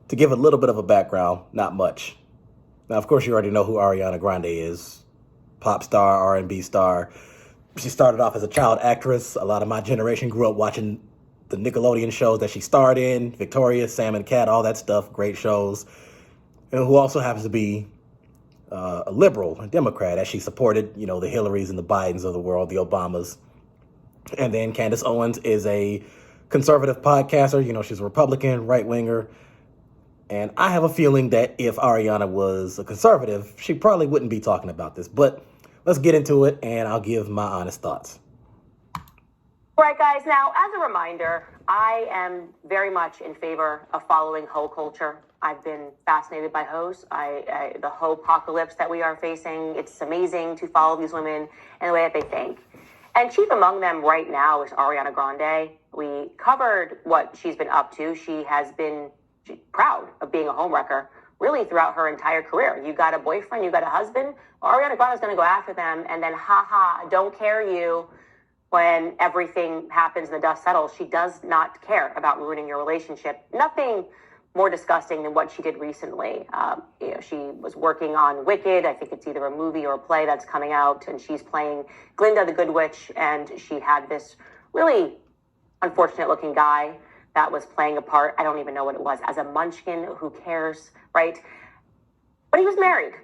To give a little bit of a background, not much. Now, of course, you already know who Ariana Grande is. Pop star, R&B star. She started off as a child actress. A lot of my generation grew up watching the Nickelodeon shows that she starred in. Victoria, Sam and Cat, all that stuff. Great shows. And who also happens to be a liberal, a Democrat, as she supported, the Hillarys and the Bidens of the world, the Obamas. And then Candace Owens is a conservative podcaster. She's a Republican, right-winger. And I have a feeling that if Ariana was a conservative, she probably wouldn't be talking about this. But let's get into it, and I'll give my honest thoughts. All right, guys. Now, as a reminder, I am very much in favor of following hoe culture. I've been fascinated by hoes. The hoe apocalypse that we are facing, it's amazing to follow these women and the way that they think. And chief among them right now is Ariana Grande. We covered what she's been up to. She's proud of being a homewrecker really throughout her entire career. You got a boyfriend, you got a husband, Ariana Grande is going to go after them, and then don't care you when everything happens and the dust settles. She does not care about ruining your relationship. Nothing more disgusting than what she did recently. She was working on Wicked. I think it's either a movie or a play that's coming out, and she's playing Glinda the Good Witch, and she had this really unfortunate looking guy that was playing a part. I don't even know what it was. As a munchkin, who cares, right? But he was married,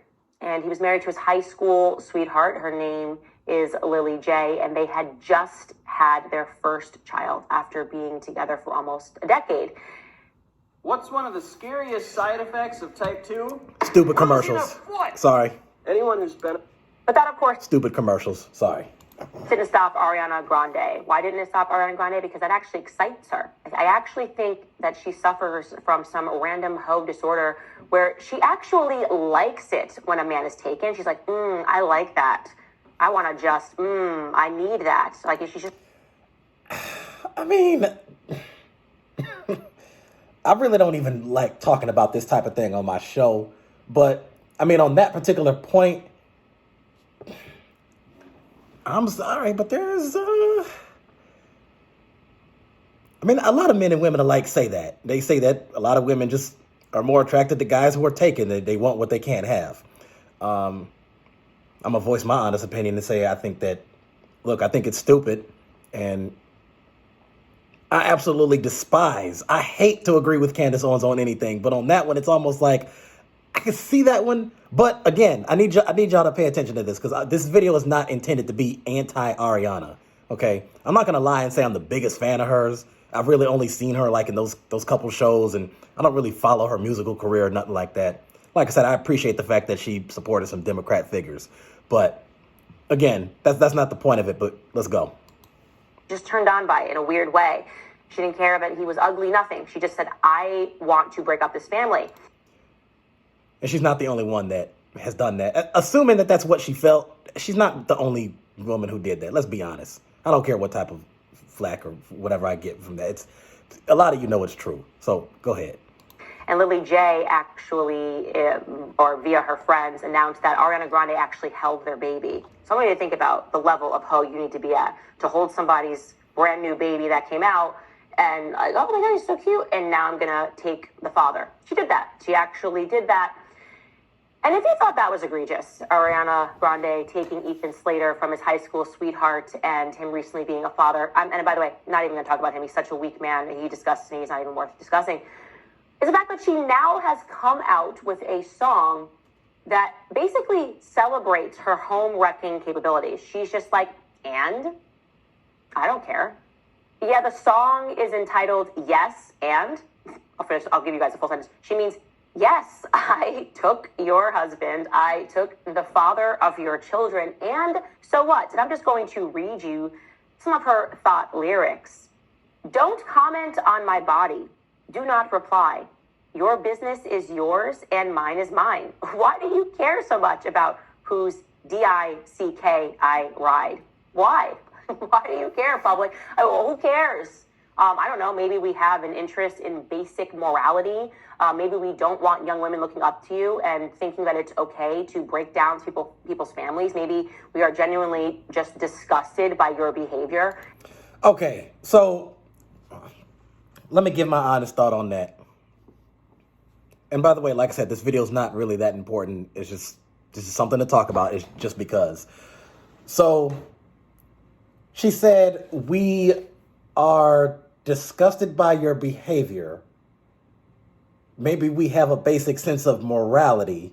and he was married to his high school sweetheart. Her name is Lily J, and they had just had their first child after being together for almost a decade. What's one of the scariest side effects of type 2? Stupid commercials. Sorry. Anyone who's been... But that, of course... Stupid commercials. Sorry. Didn't stop Ariana Grande. Why didn't it stop Ariana Grande? Because that actually excites her. I actually think that she suffers from some random hoe disorder where she actually likes it when a man is taken. She's like, I like that. I want to just, I need that. Like, she's just... I mean... I really don't even like talking about this type of thing on my show. But, I mean, on that particular point... I'm sorry, but there's, I mean, a lot of men and women alike say that. They say that a lot of women just are more attracted to guys who are taken. They want what they can't have. I'm going to voice my honest opinion and say I think it's stupid. And I absolutely despise. I hate to agree with Candace Owens on anything. But on that one, it's almost like I can see that one. But again, I need y'all to pay attention to this because this video is not intended to be anti-Ariana, okay? I'm not going to lie and say I'm the biggest fan of hers. I've really only seen her like in those couple shows, and I don't really follow her musical career or nothing like that. Like I said, I appreciate the fact that she supported some Democrat figures. But again, that's not the point of it, but let's go. Just turned on by it in a weird way. She didn't care that he was ugly, nothing. She just said, I want to break up this family. And she's not the only one that has done that. Assuming that that's what she felt, she's not the only woman who did that. Let's be honest. I don't care what type of flack or whatever I get from that. A lot of you know it's true. So go ahead. And Lily J actually, or via her friends, announced that Ariana Grande actually held their baby. So I want you to think about the level of hoe you need to be at to hold somebody's brand new baby that came out and like, oh my God, he's so cute. And now I'm going to take the father. She did that. She actually did that. And if you thought that was egregious, Ariana Grande taking Ethan Slater from his high school sweetheart and him recently being a father, and by the way, not even going to talk about him. He's such a weak man. He disgusts me. He's not even worth discussing. Is the fact that she now has come out with a song that basically celebrates her home wrecking capabilities. She's just like, and I don't care. Yeah, the song is entitled Yes, and I'll give you guys a full sentence. She means, yes, I took your husband. I took the father of your children. And so what? And I'm just going to read you some of her thought lyrics. Don't comment on my body. Do not reply. Your business is yours and mine is mine. Why do you care so much about whose dick I ride? Why? Why do you care, public? Who cares? I don't know. Maybe we have an interest in basic morality. Maybe we don't want young women looking up to you and thinking that it's okay to break down people's families. Maybe we are genuinely just disgusted by your behavior. Okay, so let me give my honest thought on that. And by the way, like I said, this video is not really that important. It's just this is something to talk about. It's just because. So she said, "We are disgusted by your behavior. Maybe we have a basic sense of morality,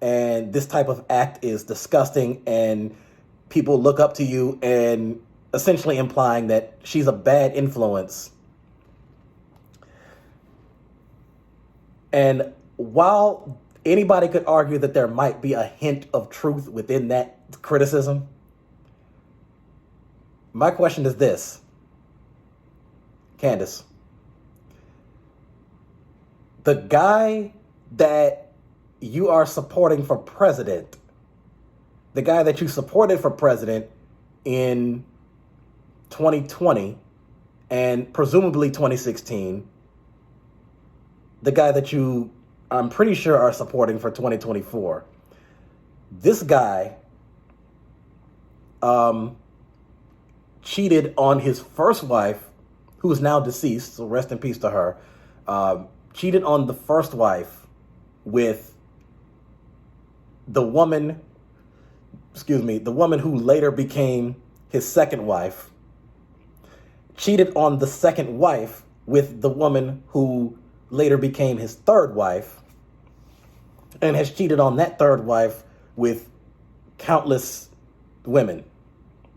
and this type of act is disgusting, and people look up to you," and essentially implying that she's a bad influence. And while anybody could argue that there might be a hint of truth within that criticism, my question is this, Candace. The guy that you are supporting for president, the guy that you supported for president in 2020 and presumably 2016, the guy that you, I'm pretty sure, are supporting for 2024, this guy cheated on his first wife, who is now deceased, so rest in peace to her, cheated on the first wife with the woman who later became his second wife, cheated on the second wife with the woman who later became his third wife, and has cheated on that third wife with countless women,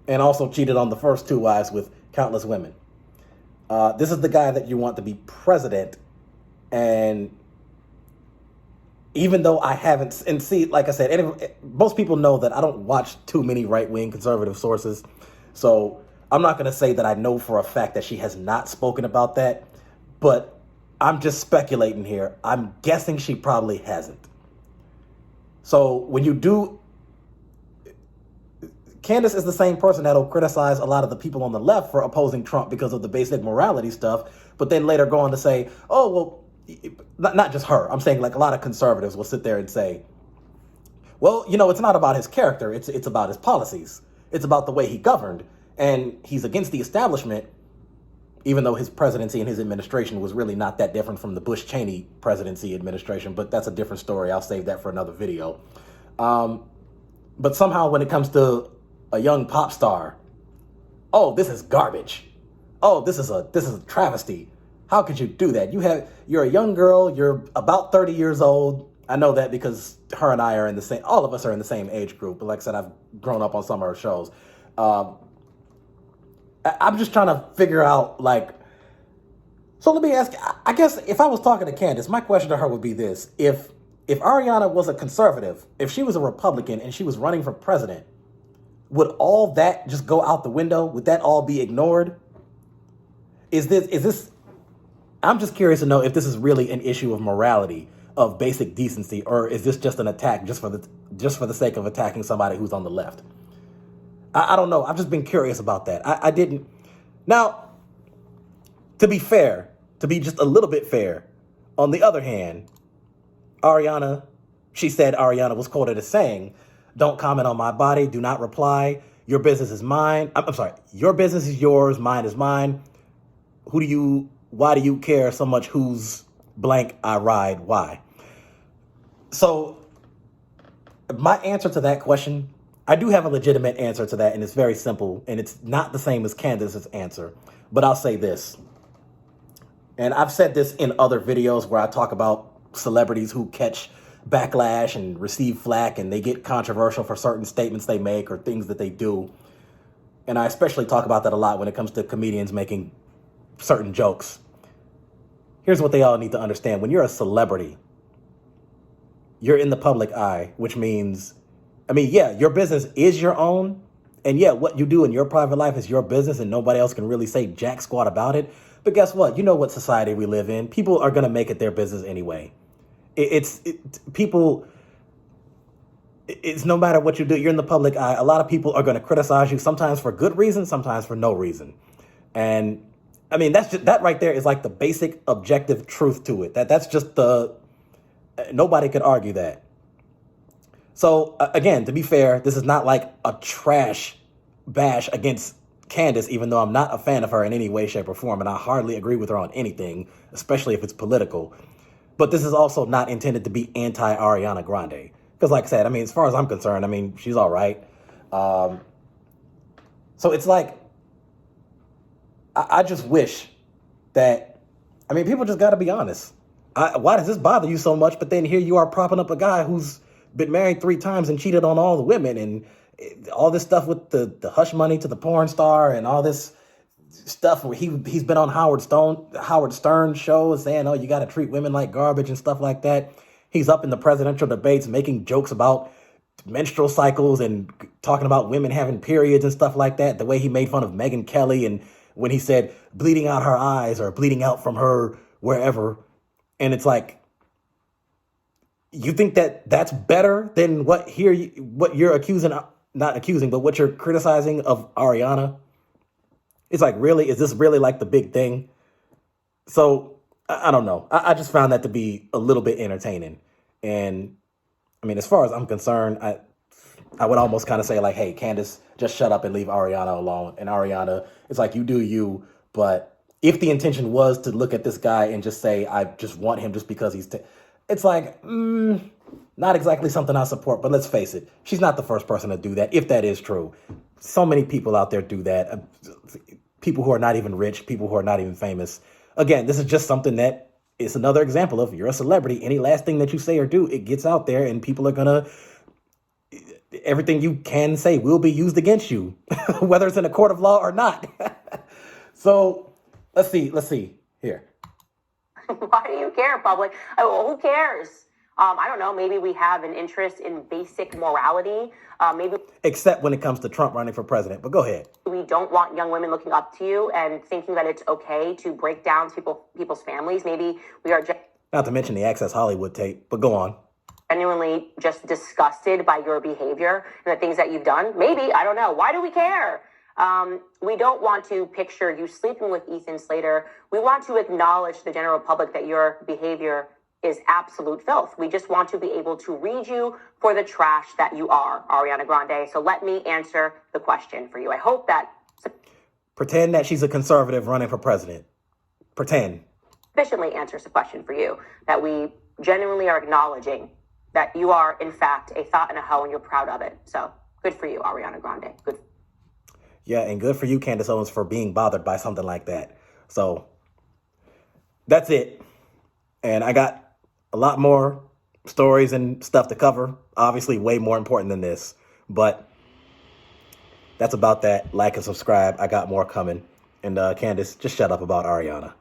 and also cheated on the first two wives with countless women. This is the guy that you want to be president. And even though I haven't, and see, like I said, most people know that I don't watch too many right-wing conservative sources. So I'm not going to say that I know for a fact that she has not spoken about that, but I'm just speculating here. I'm guessing she probably hasn't. So when you do, Candace is the same person that'll criticize a lot of the people on the left for opposing Trump because of the basic morality stuff, but then later go on to say, oh, well, not just her. I'm saying like a lot of conservatives will sit there and say, well, you know, it's not about his character. It's about his policies. It's about the way he governed. And he's against the establishment, even though his presidency and his administration was really not that different from the Bush-Cheney presidency administration. But that's a different story. I'll save that for another video. But somehow when it comes to a young pop star, oh, this is garbage. Oh, this is a travesty. How could you do that? You're a young girl. You're about 30 years old. I know that because her and I are all of us are in the same age group. But like I said, I've grown up on some of her shows. I'm just trying to figure out, like, so let me ask, I guess if I was talking to Candace, my question to her would be this. If Ariana was a conservative, if she was a Republican and she was running for president, would all that just go out the window? Would that all be ignored? Is this, I'm just curious to know if this is really an issue of morality, of basic decency, or is this just an attack just for the sake of attacking somebody who's on the left? I don't know. I've just been curious about that. I didn't. Now, to be fair, to be just a little bit fair, on the other hand, Ariana was quoted as saying, "Don't comment on my body. Do not reply. Your business is mine. I'm sorry. Your business is yours. Mine is mine. Why do you care so much whose blank I ride? Why?" So my answer to that question, I do have a legitimate answer to that, and it's very simple, and it's not the same as Candace's answer, but I'll say this. And I've said this in other videos where I talk about celebrities who catch backlash and receive flack, and they get controversial for certain statements they make or things that they do. And I especially talk about that a lot when it comes to comedians making certain jokes. Here's what they all need to understand. When you're a celebrity, you're in the public eye, which means, yeah, your business is your own. And yeah, what you do in your private life is your business and nobody else can really say jack squat about it. But guess what? You know what society we live in. People are going to make it their business anyway. It's no matter what you do, you're in the public eye. A lot of people are going to criticize you, sometimes for good reason, sometimes for no reason. And that right there is like the basic objective truth to it. That's just nobody could argue that. So again, to be fair, this is not like a trash bash against Candace, even though I'm not a fan of her in any way, shape, or form, and I hardly agree with her on anything, especially if it's political. But this is also not intended to be anti-Ariana Grande. Because like I said, I mean, as far as I'm concerned, I mean, she's all right. So it's like, I just wish that, I mean, people just got to be honest. Why does this bother you so much? But then here you are propping up a guy who's been married 3 times and cheated on all the women, and all this stuff with the hush money to the porn star and all this stuff where he's been on Howard Stern show saying, oh, you got to treat women like garbage and stuff like that. He's up in the presidential debates making jokes about menstrual cycles and talking about women having periods and stuff like that. The way he made fun of Megyn Kelly, and when he said bleeding out her eyes or bleeding out from her wherever. And it's like, you think that that's better than what you're accusing, not accusing, but what you're criticizing of Ariana? It's like, really? Is this really like the big thing? So I don't know. I just found that to be a little bit entertaining. And I mean, as far as I'm concerned, I would almost kind of say like, hey, Candace, just shut up and leave Ariana alone. And Ariana, it's like, you do you. But if the intention was to look at this guy and just say, I just want him just because it's like, not exactly something I support. But let's face it, she's not the first person to do that, if that is true. So many people out there do that. People who are not even rich, people who are not even famous. Again, this is just something that is another example of, you're a celebrity. Any last thing that you say or do, it gets out there and people are going to, everything you can say will be used against you, whether it's in a court of law or not. So let's see here. Why do you care, public? Who cares? I don't know. Maybe we have an interest in basic morality. Maybe except when it comes to Trump running for president. But go ahead. We don't want young women looking up to you and thinking that it's okay to break down people's families. Maybe we are not to mention the Access Hollywood tape. But go on. Genuinely just disgusted by your behavior and the things that you've done. Maybe, I don't know. Why do we care? We don't want to picture you sleeping with Ethan Slater. We want to acknowledge to the general public that your behavior is absolute filth. We just want to be able to read you for the trash that you are, Ariana Grande. So let me answer the question for you. I hope that... Pretend that she's a conservative running for president. Pretend. Sufficiently answers the question for you, that we genuinely are acknowledging that you are, in fact, a thought and a hoe, and you're proud of it. So good for you, Ariana Grande. Good. Yeah, and good for you, Candace Owens, for being bothered by something like that. So that's it. And I got a lot more stories and stuff to cover. Obviously, way more important than this. But that's about that. Like and subscribe. I got more coming. And Candace, just shut up about Ariana.